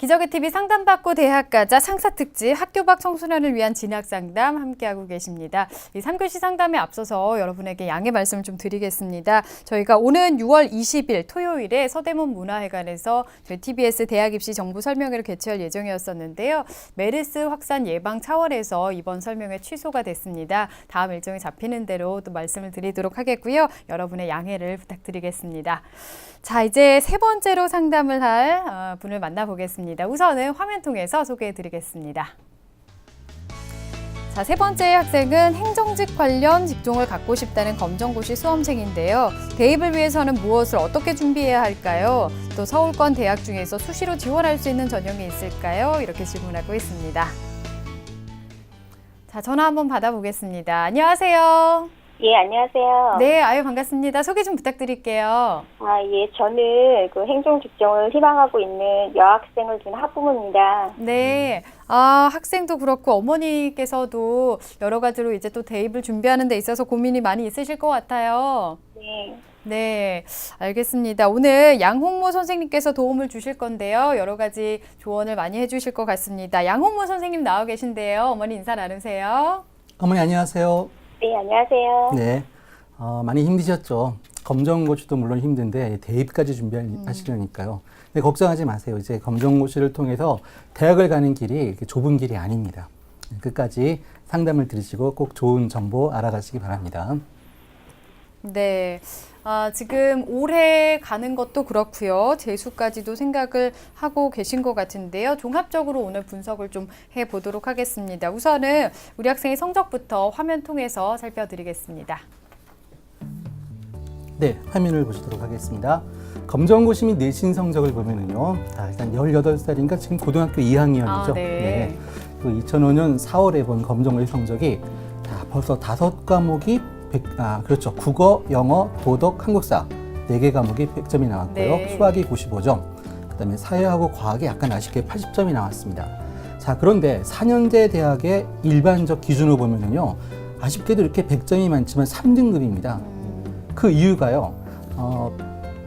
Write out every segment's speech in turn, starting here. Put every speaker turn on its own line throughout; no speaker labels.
기적의 TV 상담받고 대학 가자 상사특집 학교 밖 청소년을 위한 진학 상담 함께하고 계십니다. 이 3교시 상담에 앞서서 여러분에게 양해 말씀을 좀 드리겠습니다. 저희가 오는 6월 20일 토요일에 서대문 문화회관에서 저희 TBS 대학 입시 정보 설명회를 개최할 예정이었었는데요. 메르스 확산 예방 차원에서 이번 설명회 취소가 됐습니다. 다음 일정이 잡히는 대로 또 말씀을 드리도록 하겠고요. 여러분의 양해를 부탁드리겠습니다. 자, 이제 세 번째로 상담을 할 분을 만나보겠습니다. 우선은 화면 통해서 소개해드리겠습니다. 자, 세 번째 학생은 행정직 관련 직종을 갖고 싶다는 검정고시 수험생인데요. 대입을 위해서는 무엇을 어떻게 준비해야 할까요? 또 서울권 대학 중에서 수시로 지원할 수 있는 전형이 있을까요? 이렇게 질문하고 있습니다. 자, 전화 한번 받아보겠습니다. 안녕하세요.
예, 안녕하세요.
네, 아유 반갑습니다. 소개 좀 부탁드릴게요.
예, 저는 그 행정 직종을 희망하고 있는 여학생을 둔 학부모입니다.
네, 학생도 그렇고 어머니께서도 여러 가지로 이제 또 대입을 준비하는 데 있어서 고민이 많이 있으실 것 같아요.
네.
네, 알겠습니다. 오늘 양홍모 선생님께서 도움을 주실 건데요. 여러 가지 조언을 많이 해주실 것 같습니다. 양홍모 선생님 나와 계신데요. 어머니 인사 나누세요.
어머니 안녕하세요.
네, 안녕하세요.
네, 많이 힘드셨죠. 검정고시도 물론 힘든데 대입까지 준비하시려니까요. 근데 걱정하지 마세요. 이제 검정고시를 통해서 대학을 가는 길이 이렇게 좁은 길이 아닙니다. 끝까지 상담을 들으시고 꼭 좋은 정보 알아가시기 바랍니다.
네, 지금 올해 가는 것도 그렇고요. 재수까지도 생각을 하고 계신 것 같은데요. 종합적으로 오늘 분석을 좀 해보도록 하겠습니다. 우선은 우리 학생의 성적부터 화면 통해서 살펴드리겠습니다.
네, 화면을 보시도록 하겠습니다. 검정고시 및 내신 성적을 보면은요. 일단 18살인가 지금 고등학교 2학년이죠.
네.
그 2005년 4월에 본 검정고시 성적이 벌써 5과목이 그렇죠. 국어, 영어, 도덕, 한국사 4개 과목이 100점이 나왔고요.
네.
수학이 95점, 그다음에 사회하고 과학이 약간 아쉽게 80점이 나왔습니다. 자, 그런데 4년제 대학의 일반적 기준으로 보면은요. 아쉽게도 이렇게 100점이 많지만 3등급입니다. 그 이유가요.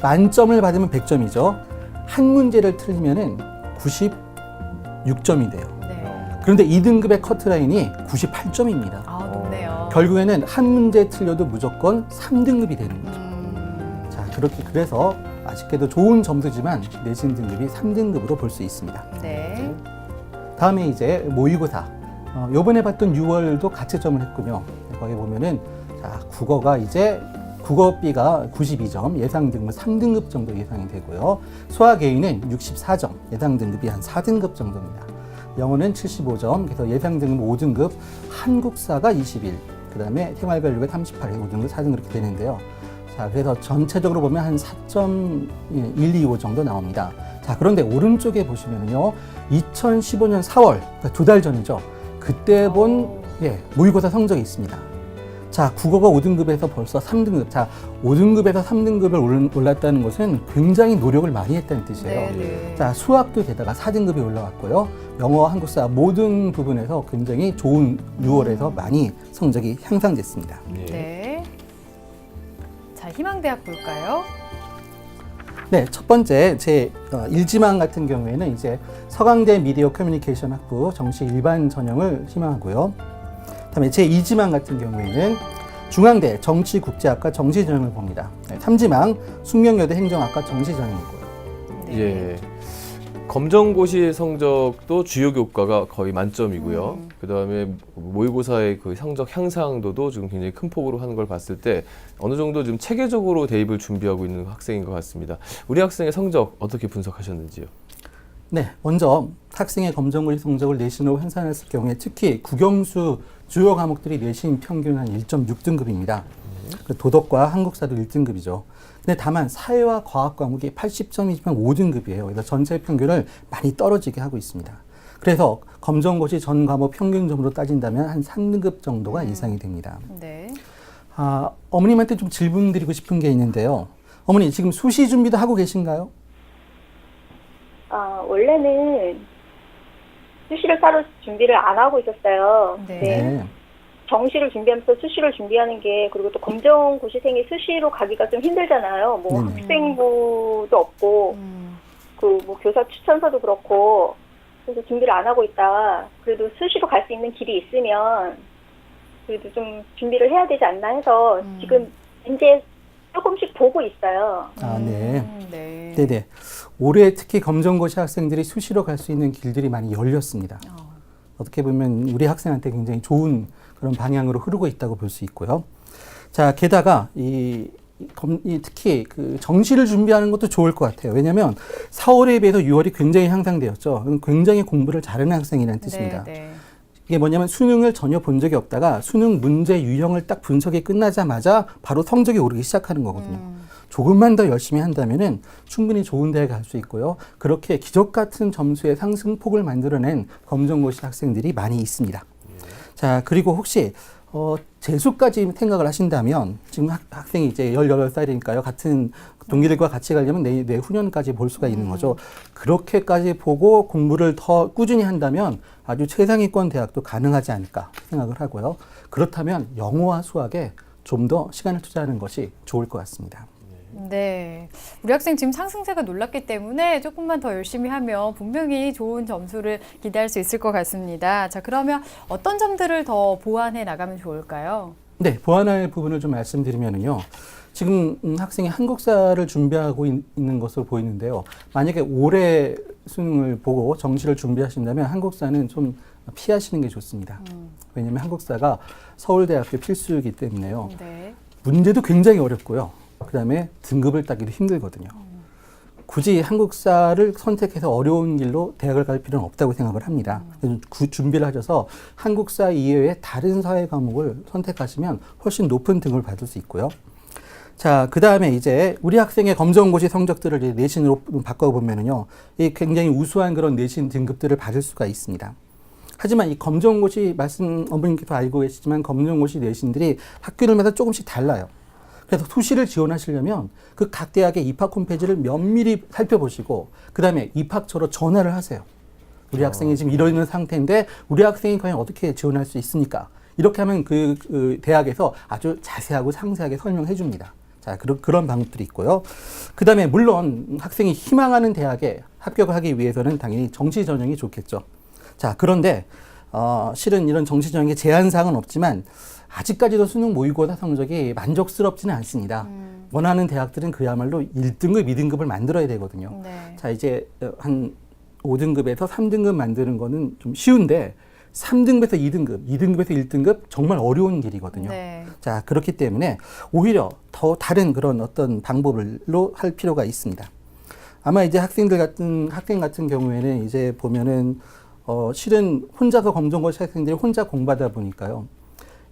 만점을 받으면 100점이죠. 한 문제를 틀리면은 96점이 돼요.
네.
그런데 2등급의 커트라인이 98점입니다.
높네요.
결국에는 한 문제 틀려도 무조건 3등급이 되는 거죠. 자, 그래서 아쉽게도 좋은 점수지만 내신 등급이 3등급으로 볼 수 있습니다.
네.
다음에 이제 모의고사. 요번에 봤던 6월도 가채점을 했군요. 거기 보면은 국어가 이제 국어비가 92점, 예상 등급 3등급 정도 예상이 되고요. 수학 A는 64점, 예상 등급이 한 4등급 정도입니다. 영어는 75점, 그래서 예상 등급 5등급, 한국사가 21, 그 다음에 생활관리가 38, 5등급, 4등급 이렇게 되는데요. 자, 그래서 전체적으로 보면 한 4.125 정도 나옵니다. 자, 그런데 오른쪽에 보시면요. 2015년 4월, 그러니까 2달 전이죠. 그때 본 모의고사 성적이 있습니다. 자, 국어가 5등급에서 벌써 3등급. 자, 5등급에서 3등급을 올랐다는 것은 굉장히 노력을 많이 했다는 뜻이에요.
네.
자, 수학도 게다가 4등급이 올라왔고요. 영어, 한국사 모든 부분에서 굉장히 좋은 6월에서 많이 성적이 향상됐습니다.
네. 자, 희망대학 볼까요?
네, 첫 번째 제 1지망 같은 경우에는 이제 서강대 미디어 커뮤니케이션 학부 정시 일반 전형을 희망하고요. 다음에 제 2지망 같은 경우에는 중앙대 정치국제학과 정시 전형을 봅니다. 3지망 숙명여대 행정학과 정시 전형이고요.
네.
예. 검정고시 성적도 주요 교과가 거의 만점이고요. 그다음에 모의고사의 그 성적 향상도도 지금 굉장히 큰 폭으로 하는 걸 봤을 때 어느 정도 좀 체계적으로 대입을 준비하고 있는 학생인 것 같습니다. 우리 학생의 성적 어떻게 분석하셨는지요? 네,
먼저 학생의 검정고시 성적을 내신으로 환산했을 경우에 특히 국영수 주요 과목들이 내신 평균 한 1.6등급입니다. 도덕과 한국사도 1등급이죠. 근데 다만 사회와 과학 과목이 80점이지만 5등급이에요. 그래서 전체 평균을 많이 떨어지게 하고 있습니다. 그래서 검정고시 전 과목 평균점으로 따진다면 한 3등급 정도가 예상이 됩니다.
네.
어머님한테 좀 질문 드리고 싶은 게 있는데요. 어머니 지금 수시 준비도 하고 계신가요?
원래는 수시를 따로 준비를 안 하고 있었어요.
네.
정시를 준비하면서 수시를 준비하는 게, 그리고 또 검정고시생이 수시로 가기가 좀 힘들잖아요. 뭐
네네.
학생부도 없고. 그 뭐 교사 추천서도 그렇고 그래서 준비를 안 하고 있다가 그래도 수시로 갈 수 있는 길이 있으면 그래도 좀 준비를 해야 되지 않나 해서 지금 이제 조금씩 보고 있어요.
아, 네.
네.
네네. 올해 특히 검정고시 학생들이 수시로 갈 수 있는 길들이 많이 열렸습니다. 어떻게 보면 우리 학생한테 굉장히 좋은 그런 방향으로 흐르고 있다고 볼 수 있고요. 자, 게다가 특히 그 정시를 준비하는 것도 좋을 것 같아요. 왜냐하면 4월에 비해서 6월이 굉장히 향상되었죠. 굉장히 공부를 잘하는 학생이라는 뜻입니다.
네.
이게 뭐냐면 수능을 전혀 본 적이 없다가 수능 문제 유형을 딱 분석이 끝나자마자 바로 성적이 오르기 시작하는 거거든요. 조금만 더 열심히 한다면은 충분히 좋은 대학에 갈 수 있고요. 그렇게 기적 같은 점수의 상승폭을 만들어낸 검정고시 학생들이 많이 있습니다. 자, 그리고 혹시 재수까지 생각을 하신다면 지금 학생이 이제 18살이니까요. 같은 동기들과 같이 가려면 내후년까지 볼 수가 있는 거죠. 그렇게까지 보고 공부를 더 꾸준히 한다면 아주 최상위권 대학도 가능하지 않을까 생각을 하고요. 그렇다면 영어와 수학에 좀 더 시간을 투자하는 것이 좋을 것 같습니다.
네. 우리 학생 지금 상승세가 놀랐기 때문에 조금만 더 열심히 하면 분명히 좋은 점수를 기대할 수 있을 것 같습니다. 자, 그러면 어떤 점들을 더 보완해 나가면 좋을까요?
네, 보완할 부분을 좀 말씀드리면요. 지금 학생이 한국사를 준비하고 있는 것으로 보이는데요. 만약에 올해 수능을 보고 정시를 준비하신다면 한국사는 좀 피하시는 게 좋습니다. 왜냐하면 한국사가 서울대학교 필수이기 때문에요.
네.
문제도 굉장히 어렵고요. 그다음에 등급을 따기도 힘들거든요. 굳이 한국사를 선택해서 어려운 길로 대학을 갈 필요는 없다고 생각을 합니다. 그래서 준비를 하셔서 한국사 이외의 다른 사회 과목을 선택하시면 훨씬 높은 등급을 받을 수 있고요. 자, 그 다음에 이제 우리 학생의 검정고시 성적들을 이제 내신으로 바꿔보면은요, 이 굉장히 우수한 그런 내신 등급들을 받을 수가 있습니다. 하지만 이 검정고시 어머님께서 알고 계시지만 검정고시 내신들이 학교들마다 조금씩 달라요. 그래서 수시를 지원하시려면 그 각 대학의 입학 홈페이지를 면밀히 살펴보시고 그 다음에 입학처로 전화를 하세요. 우리 학생이 지금 이러는 상태인데 우리 학생이 과연 어떻게 지원할 수 있습니까? 이렇게 하면 그 대학에서 아주 자세하고 상세하게 설명해 줍니다. 자, 그런 방법들이 있고요. 그 다음에 물론 학생이 희망하는 대학에 합격을 하기 위해서는 당연히 정시 전형이 좋겠죠. 자, 그런데 실은 이런 정시 전형에 제한사항은 없지만 아직까지도 수능 모의고사 성적이 만족스럽지는 않습니다. 원하는 대학들은 그야말로 1등급, 2등급을 만들어야 되거든요.
네.
자, 이제 한 5등급에서 3등급 만드는 거는 좀 쉬운데 3등급에서 2등급, 2등급에서 1등급 정말 어려운 길이거든요.
네.
자, 그렇기 때문에 오히려 더 다른 그런 어떤 방법으로 할 필요가 있습니다. 아마 이제 학생 같은 경우에는 이제 보면은 실은 혼자서 검정고시 학생들이 혼자 공부하다 보니까요.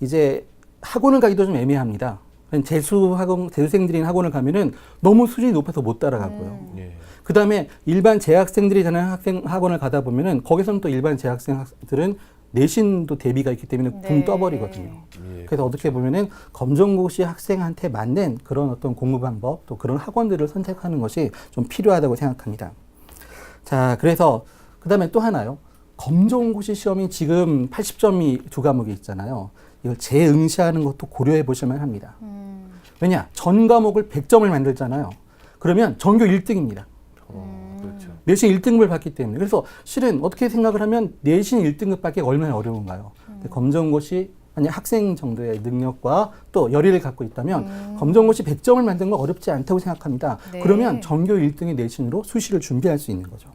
이제 학원을 가기도 좀 애매합니다. 재수생들이 학원을 가면은 너무 수준이 높아서 못 따라가고요. 그 다음에 일반 재학생들이 다니는 학원을 가다 보면은 거기서는 또 일반 재학생들은 내신도 대비가 있기 때문에 붕 떠버리거든요. 그래서 어떻게 보면은 검정고시 학생한테 맞는 그런 어떤 공부 방법 또 그런 학원들을 선택하는 것이 좀 필요하다고 생각합니다. 자, 그래서 그 다음에 또 하나요. 검정고시 시험이 지금 80점이 두 과목이 있잖아요. 이걸 재응시하는 것도 고려해 보시면 합니다. 왜냐? 전 과목을 100점을 만들잖아요. 그러면 전교 1등입니다.
그렇죠.
내신 1등급을 받기 때문에. 그래서 실은 어떻게 생각을 하면 내신 1등급 받기 얼마나 어려운가요? 검정고시 만약 학생 정도의 능력과 또 열의를 갖고 있다면 검정고시 100점을 만드는 건 어렵지 않다고 생각합니다.
네.
그러면 전교 1등의 내신으로 수시를 준비할 수 있는 거죠.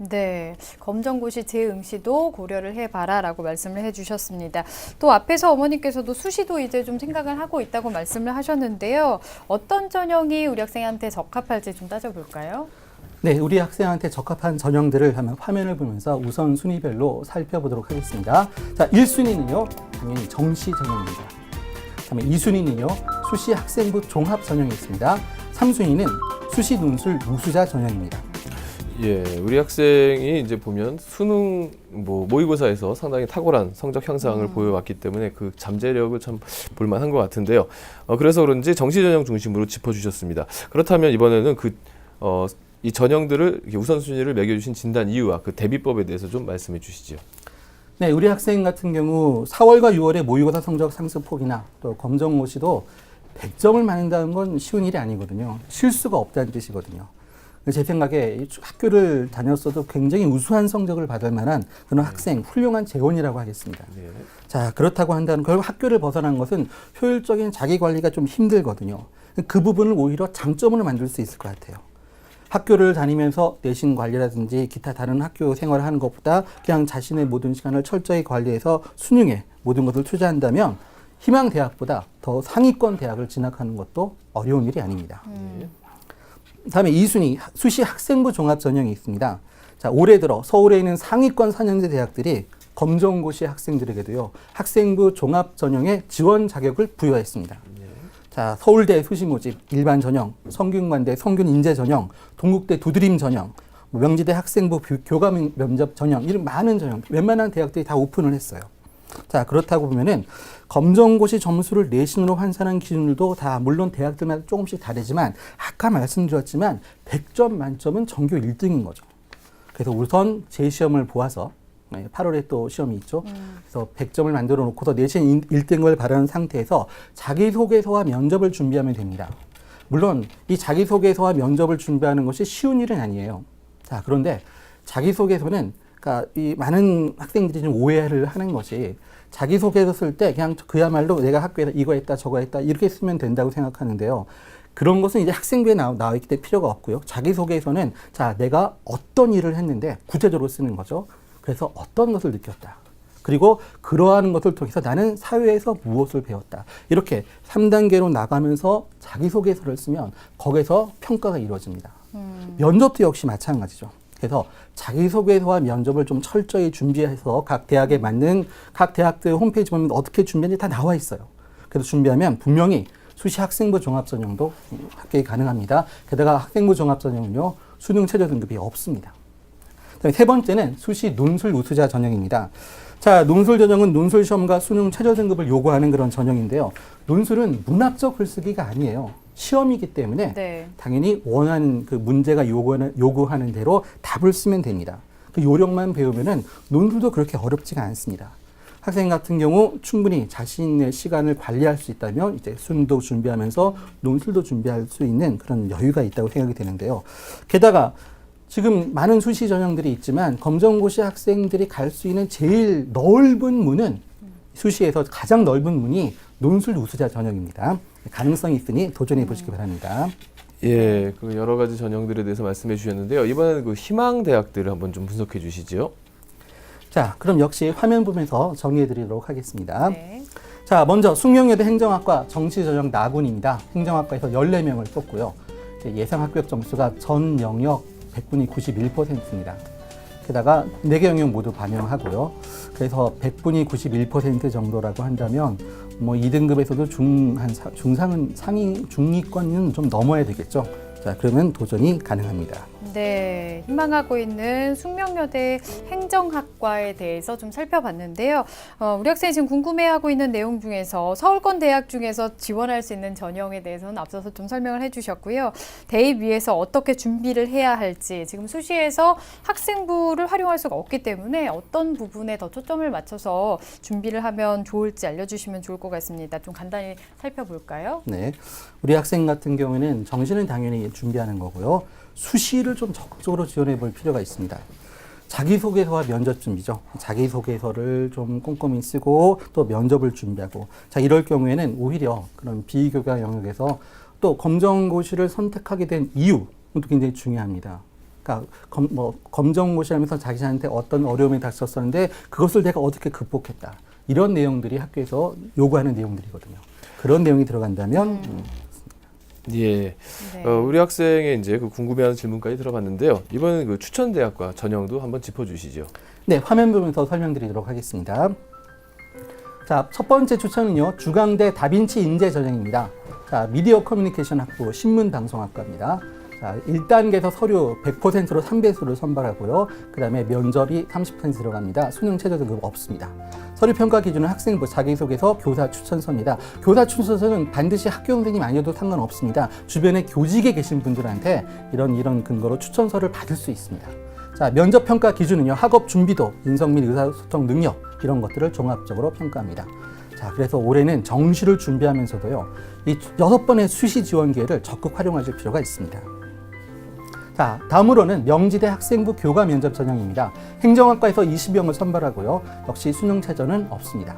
네, 검정고시 재응시도 고려를 해봐라라고 말씀을 해주셨습니다. 또 앞에서 어머니께서도 수시도 이제 좀 생각을 하고 있다고 말씀을 하셨는데요. 어떤 전형이 우리 학생한테 적합할지 좀 따져볼까요?
네, 우리 학생한테 적합한 전형들을 한번 화면을 보면서 우선 순위별로 살펴보도록 하겠습니다. 자, 1순위는요, 당연히 정시 전형입니다. 다음에 2순위는요, 수시 학생부 종합 전형이 있습니다. 3순위는 수시 논술 우수자 전형입니다.
예, 우리 학생이 이제 보면 수능 모의고사에서 상당히 탁월한 성적 향상을 보여왔기 때문에 그 잠재력을 참 볼만한 것 같은데요. 그래서 그런지 정시 전형 중심으로 짚어주셨습니다. 그렇다면 이번에는 이 전형들을 이렇게 우선순위를 매겨주신 진단 이유와 그 대비법에 대해서 좀 말씀해 주시죠.
네, 우리 학생 같은 경우 4월과 6월의 모의고사 성적 상승폭이나 또 검정고시도 100점을 맞는다는 건 쉬운 일이 아니거든요. 실수가 없다는 뜻이거든요. 제 생각에 이 학교를 다녔어도 굉장히 우수한 성적을 받을 만한 그런 학생, 훌륭한 재원이라고 하겠습니다.
네.
자, 그렇다고 한다면 결국 학교를 벗어난 것은 효율적인 자기 관리가 좀 힘들거든요. 그 부분을 오히려 장점으로 만들 수 있을 것 같아요. 학교를 다니면서 내신 관리라든지 기타 다른 학교 생활을 하는 것보다 그냥 자신의 모든 시간을 철저히 관리해서 수능에 모든 것을 투자한다면 희망 대학보다 더 상위권 대학을 진학하는 것도 어려운 일이 아닙니다. 다음에 2순위 수시 학생부 종합 전형이 있습니다. 자, 올해 들어 서울에 있는 상위권 4년제 대학들이 검정고시 학생들에게도요 학생부 종합 전형에 지원 자격을 부여했습니다. 자, 서울대 수시 모집 일반 전형, 성균관대 성균 인재 전형, 동국대 두드림 전형, 명지대 학생부 교감 면접 전형 이런 많은 전형, 웬만한 대학들이 다 오픈을 했어요. 자, 그렇다고 보면은 검정고시 점수를 내신으로 환산한 기준들도 다 물론 대학들마다 조금씩 다르지만 아까 말씀드렸지만 100점 만점은 전교 1등인 거죠. 그래서 우선 재시험을 보아서 8월에 또 시험이 있죠. 그래서 100점을 만들어 놓고서 내신 1등을 바라는 상태에서 자기소개서와 면접을 준비하면 됩니다. 물론 이 자기소개서와 면접을 준비하는 것이 쉬운 일은 아니에요. 자, 그런데 자기소개서는 그러니까 이 많은 학생들이 좀 오해를 하는 것이 자기소개서 쓸 때 그냥 그야말로 내가 학교에서 이거 했다 저거 했다 이렇게 쓰면 된다고 생각하는데요. 그런 것은 이제 학생부에 나와 있기 때문에 필요가 없고요. 자기소개서는 자, 내가 어떤 일을 했는데 구체적으로 쓰는 거죠. 그래서 어떤 것을 느꼈다. 그리고 그러한 것을 통해서 나는 사회에서 무엇을 배웠다. 이렇게 3단계로 나가면서 자기소개서를 쓰면 거기서 평가가 이루어집니다. 면접도 역시 마찬가지죠. 그래서 자기소개서와 면접을 좀 철저히 준비해서 각 대학에 맞는 각 대학들 홈페이지 보면 어떻게 준비하는지 다 나와 있어요. 그래서 준비하면 분명히 수시 학생부 종합전형도 합격이 가능합니다. 게다가 학생부 종합전형은요, 수능 최저 등급이 없습니다. 세 번째는 수시 논술 우수자 전형입니다. 자, 논술 전형은 논술 시험과 수능 최저 등급을 요구하는 그런 전형인데요. 논술은 문학적 글쓰기가 아니에요. 시험이기 때문에
네.
당연히 원하는 그 문제가 요구하는 대로 답을 쓰면 됩니다. 그 요령만 배우면은 논술도 그렇게 어렵지가 않습니다. 학생 같은 경우 충분히 자신의 시간을 관리할 수 있다면 이제 수능도 준비하면서 논술도 준비할 수 있는 그런 여유가 있다고 생각이 되는데요. 게다가 지금 많은 수시 전형들이 있지만 검정고시 학생들이 갈 수 있는 제일 넓은 문은 수시에서 가장 넓은 문이 논술 우수자 전형입니다. 가능성이 있으니 도전해 보시기 바랍니다.
예, 그 여러 가지 전형들에 대해서 말씀해 주셨는데요. 이번에는 그 희망 대학들을 한번 좀 분석해 주시죠.
자, 그럼 역시 화면 보면서 정리해 드리도록 하겠습니다.
네.
자, 먼저 숙명여대 행정학과 정시전형 나군입니다. 행정학과에서 14명을 뽑고요. 예상 합격 점수가 전 영역 100분이 91%입니다. 게다가 4개 영역 모두 반영하고요. 그래서 100분이 91% 정도라고 한다면 뭐 2등급에서도 중상은 상위 중위권은 좀 넘어야 되겠죠. 자, 그러면 도전이 가능합니다.
네, 희망하고 있는 숙명여대 행정학과에 대해서 좀 살펴봤는데요. 우리 학생이 지금 궁금해하고 있는 내용 중에서 서울권 대학 중에서 지원할 수 있는 전형에 대해서는 앞서서 좀 설명을 해주셨고요. 대입 위해서 어떻게 준비를 해야 할지, 지금 수시에서 학생부를 활용할 수가 없기 때문에 어떤 부분에 더 초점을 맞춰서 준비를 하면 좋을지 알려주시면 좋을 것 같습니다. 좀 간단히 살펴볼까요?
네, 우리 학생 같은 경우에는 정시는 당연히 준비하는 거고요. 수시를 좀 적극적으로 지원해 볼 필요가 있습니다. 자기소개서와 면접 준비죠. 자기소개서를 좀 꼼꼼히 쓰고 또 면접을 준비하고, 자, 이럴 경우에는 오히려 그런 비교과 영역에서 또 검정고시를 선택하게 된 이유도 굉장히 중요합니다. 그러니까 검정고시 하면서 자기한테 어떤 어려움이 닥쳤었는데 그것을 내가 어떻게 극복했다. 이런 내용들이 학교에서 요구하는 내용들이거든요. 그런 내용이 들어간다면
예,
네.
우리 학생의 이제 그 궁금해하는 질문까지 들어봤는데요. 이번에는 그 추천 대학과 전형도 한번 짚어주시죠.
네, 화면 보면서 설명드리도록 하겠습니다. 자, 첫 번째 추천은요, 주강대 다빈치 인재 전형입니다. 자, 미디어 커뮤니케이션 학부 신문방송학과입니다. 자, 1단계에서 서류 100%로 3배수를 선발하고요. 그 다음에 면접이 30% 들어갑니다. 수능 최저 등급 없습니다. 서류 평가 기준은 학생부, 자기소개서, 교사 추천서입니다. 교사 추천서는 반드시 학교 선생님 아니어도 상관없습니다. 주변에 교직에 계신 분들한테 이런 근거로 추천서를 받을 수 있습니다. 자, 면접 평가 기준은요, 학업 준비도, 인성 및 의사소통 능력 이런 것들을 종합적으로 평가합니다. 자, 그래서 올해는 정시를 준비하면서도요, 이 6번의 수시 지원 기회를 적극 활용하실 필요가 있습니다. 자, 다음으로는 명지대 학생부 교과 면접 전형입니다. 행정학과에서 20명을 선발하고요. 역시 수능 최저는 없습니다.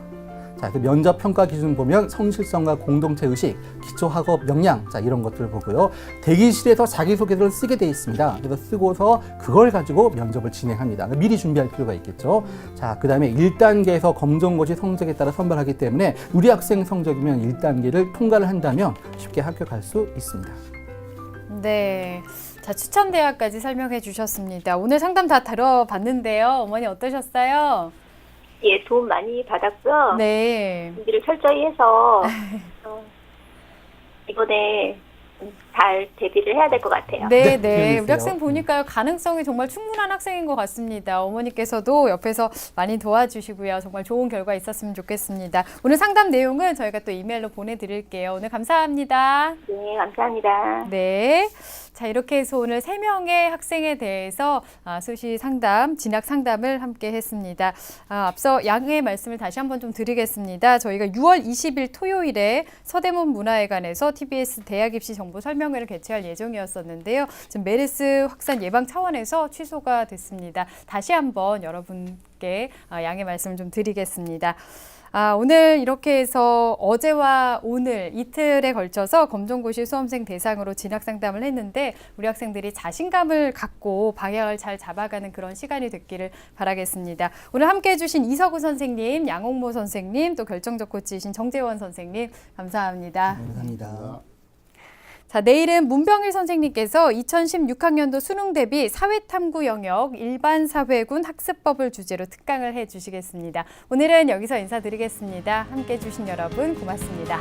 자, 그 면접 평가 기준 보면 성실성과 공동체 의식, 기초 학업 역량, 자, 이런 것들을 보고요. 대기실에서 자기소개서를 쓰게 돼 있습니다. 그래서 쓰고서 그걸 가지고 면접을 진행합니다. 미리 준비할 필요가 있겠죠. 자, 그 다음에 1단계에서 검정고시 성적에 따라 선발하기 때문에 우리 학생 성적이면 1단계를 통과를 한다면 쉽게 합격할 수 있습니다.
네. 자, 추천 대학까지 설명해 주셨습니다. 오늘 상담 다 들어봤는데요. 어머니 어떠셨어요?
예, 도움 많이 받았고요.
네.
준비를 철저히 해서 이번에 잘 대비를 해야 될 것 같아요.
네,
네,
네. 우리
그러겠어요.
학생 보니까요. 가능성이 정말 충분한 학생인 것 같습니다. 어머니께서도 옆에서 많이 도와주시고요. 정말 좋은 결과 있었으면 좋겠습니다. 오늘 상담 내용은 저희가 또 이메일로 보내드릴게요. 오늘 감사합니다.
네, 감사합니다.
네. 자, 이렇게 해서 오늘 3명의 학생에 대해서 수시 상담, 진학 상담을 함께 했습니다. 앞서 양해 말씀을 다시 한번 좀 드리겠습니다. 저희가 6월 20일 토요일에 서대문 문화회관에서 TBS 대학 입시 정보 설명회를 개최할 예정이었었는데요. 지금 메르스 확산 예방 차원에서 취소가 됐습니다. 다시 한번 여러분께 양해 말씀을 좀 드리겠습니다. 오늘 이렇게 해서 어제와 오늘 이틀에 걸쳐서 검정고시 수험생 대상으로 진학 상담을 했는데 우리 학생들이 자신감을 갖고 방향을 잘 잡아가는 그런 시간이 됐기를 바라겠습니다. 오늘 함께 해주신 이서구 선생님, 양홍모 선생님, 또 결정적 코치이신 정재원 선생님 감사합니다.
감사합니다.
자, 내일은 문병일 선생님께서 2016학년도 수능 대비 사회탐구 영역 일반 사회군 학습법을 주제로 특강을 해주시겠습니다. 오늘은 여기서 인사드리겠습니다. 함께해 주신 여러분 고맙습니다.